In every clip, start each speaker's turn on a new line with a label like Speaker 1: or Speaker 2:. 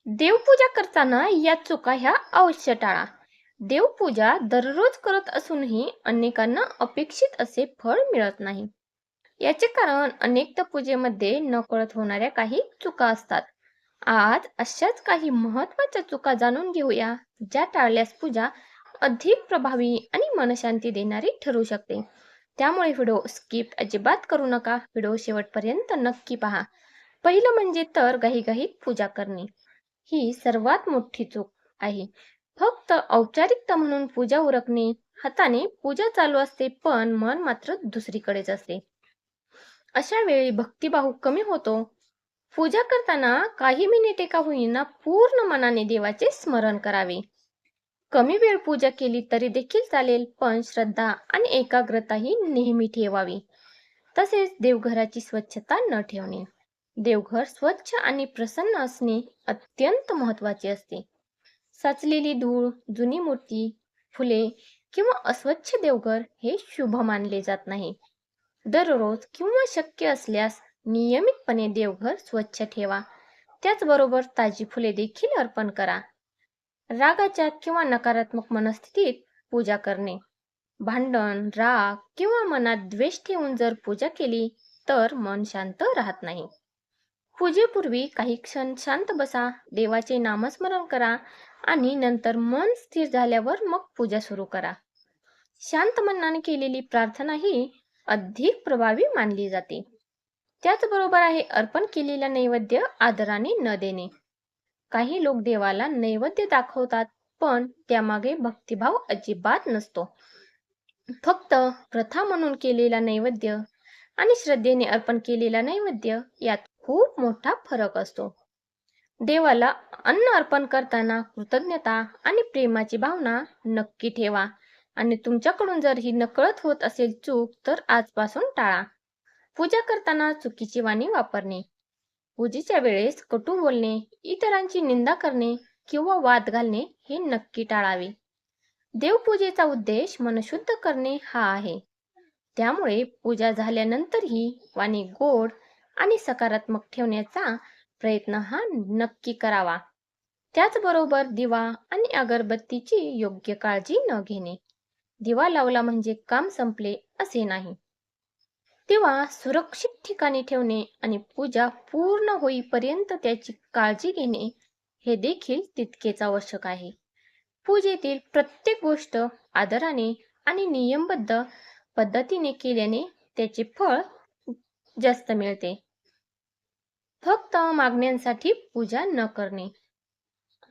Speaker 1: देवपूजा करताना या चुका ह्या अवश्य टाळा. देवपूजा दररोज करत असूनही अनेकांना अपेक्षित असे फळ मिळत नाही. याचे कारण अनेकदा पूजेमध्ये नकळत होणाऱ्या काही चुका असतात. आज अशाच काही महत्त्वाच्या चुका जाणून घेऊया, ज्या टाळल्यास पूजा अधिक प्रभावी आणि मनशांती देणारी ठरू शकते. त्यामुळे व्हिडिओ स्किप अजिबात करू नका. व्हिडिओ शेवटपर्यंत नक्की पहा. पहिलं म्हणजे तर घाईघाईत पूजा करणे. ही सर्वात मोठी चूक आहे. फक्त औपचारिकता म्हणून पूजा उरकणे. हाताने पूजा चालू असते पण मन मात्र दुसरीकडेच असते. अशा वेळी भक्तिभाव कमी होतो. पूजा करताना काही मिनिटे का होईना पूर्ण मनाने देवाचे स्मरण करावे. कमी वेळ पूजा केली तरी देखील चालेल, पण श्रद्धा आणि एकाग्रता ही नेहमी ठेवावी. तसेच देवघराची स्वच्छता न ठेवणे. देवघर स्वच्छ आणि प्रसन्न असणे अत्यंत महत्त्वाचे असते. साचलेली धूळ, जुनी मूर्ती, फुले किंवा अस्वच्छ देवघर हे शुभ मानले जात नाही. दररोज किंवा शक्य असल्यास नियमितपणे देवघर स्वच्छ ठेवा. त्याचबरोबर ताजी फुले देखील अर्पण करा. रागाच्या किंवा नकारात्मक मनस्थितीत पूजा करणे. भांडण, राग किंवा मनात द्वेष ठेवून जर पूजा केली तर मन शांत राहत नाही. पूजेपूर्वी काही क्षण शांत बसा, देवाचे नामस्मरण करा आणि नंतर मन स्थिर झाल्यावर मग पूजा सुरू करा. शांत मनाने केलेली प्रार्थना ही अधिक प्रभावी मानली जाते. त्याचबरोबर आहे अर्पण केलेला नैवेद्य आदराने न देणे. काही लोक देवाला नैवेद्य दाखवतात पण त्यामागे भक्तिभाव अजिबात नसतो. फक्त प्रथा म्हणून केलेला नैवेद्य आणि श्रद्धेने अर्पण केलेला नैवेद्य यात खूप मोठा फरक असतो. देवाला अन्न अर्पण करताना कृतज्ञता आणि प्रेमाची भावना नक्की ठेवा आणि तुमच्याकडून जर ही नकळत होत असेल चूक तर आजपासून टाळा. पूजा करताना चुकीची वाणी वापरणे. पूजेच्या वेळेस कटू बोलणे, इतरांची निंदा करणे किंवा वाद घालणे हे नक्की टाळावे. देवपूजेचा उद्देश मनशुद्ध करणे हा आहे. त्यामुळे पूजा झाल्यानंतरही वाणी गोड आणि सकारात्मक ठेवण्याचा प्रयत्न हा नक्की करावा. त्याचबरोबर दिवा आणि अगरबत्तीची योग्य काळजी न घेणे. दिवा लावला म्हणजे काम संपले असे नाही. दिवा सुरक्षित ठिकाणी ठेवणे आणि पूजा पूर्ण होईपर्यंत त्याची काळजी घेणे हे देखील तितकेच आवश्यक आहे. पूजेतील प्रत्येक गोष्ट आदराने आणि नियमबद्ध पद्धतीने केल्याने त्याचे फळ जास्त मिळते. फक्त मागण्यांसाठी पूजा न करणे.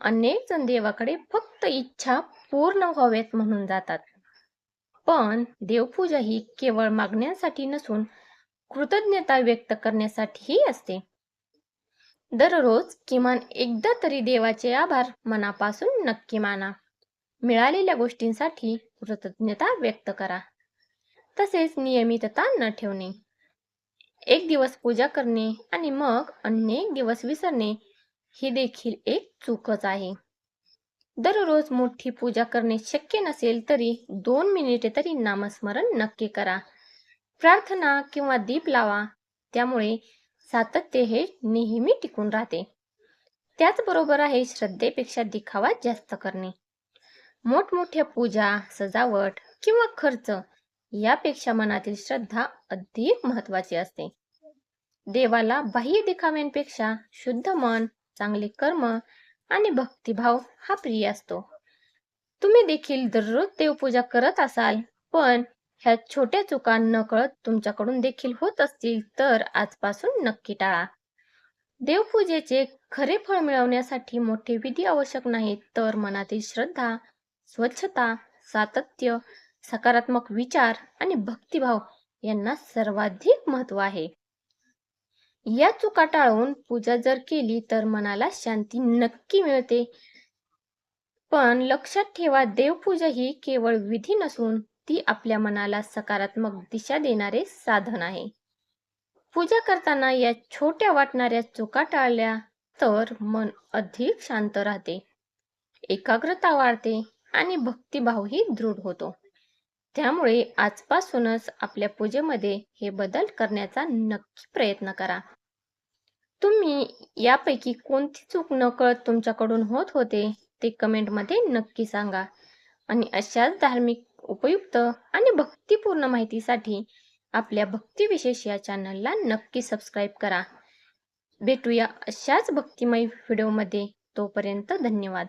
Speaker 1: अनेक जण देवाकडे फक्त इच्छा पूर्ण व्हाव्यात म्हणून जातात. पण देवपूजा ही केवळ मागण्यांसाठी नसून कृतज्ञता व्यक्त करण्यासाठीही असते. दररोज किमान एकदा तरी देवाचे आभार मनापासून नक्की माना. मिळालेल्या गोष्टींसाठी कृतज्ञता व्यक्त करा. तसेच नियमितता न ठेवणे. एक दिवस पूजा करणे आणि मग अनेक दिवस विसरणे ही देखील एक चूकच आहे. दररोज मोठी पूजा करणे शक्य नसेल तरी 2 मिनिटे तरी नामस्मरण नक्की करा. प्रार्थना किंवा दीप लावा. त्यामुळे सातत्य हे नेहमी टिकून राहते. त्याचबरोबर आहे श्रद्धेपेक्षा दिखावा जास्त करणे. मोठमोठ्या पूजा, सजावट किंवा खर्च यापेक्षा मनातील श्रद्धा अधिक महत्त्वाची असते. देवाला बाह्य दिखाव्यांपेक्षा शुद्ध मन, चांगले कर्म आणि भक्तिभाव हा प्रिय असतो. तुम्ही देखील दररोज देवपूजा करत असाल, पण ह्या छोट्या चुका नकळत तुमच्याकडून देखील होत असतील तर आजपासून नक्की टाळा. देवपूजेचे खरे फळ मिळवण्यासाठी मोठे विधी आवश्यक नाहीत, तर मनातील श्रद्धा, स्वच्छता, सातत्य, सकारात्मक विचार आणि भक्तिभाव यांना सर्वाधिक महत्त्व आहे. या चुका टाळून पूजा जर केली तर मनाला शांती नक्की मिळते. पण लक्षात ठेवा, देवपूजा ही केवळ विधी नसून ती आपल्या मनाला सकारात्मक दिशा देणारे साधन आहे. पूजा करताना या छोट्या वाटणाऱ्या चुका टाळल्या तर मन अधिक शांत राहते, एकाग्रता वाढते आणि भक्तिभावही दृढ होतो. त्यामुळे आजपासूनच आपल्या पूजेमध्ये हे बदल करण्याचा नक्की प्रयत्न करा. तुम्ही यापैकी कोणती चूक नकळत तुमच्याकडून होत होते ते कमेंटमध्ये नक्की सांगा. आणि अशाच धार्मिक, उपयुक्त आणि भक्तिपूर्ण माहितीसाठी आपल्या भक्तिविशेष या चॅनलला नक्की सबस्क्राईब करा. भेटूया अशाच भक्तिमय व्हिडिओमध्ये. तोपर्यंत धन्यवाद.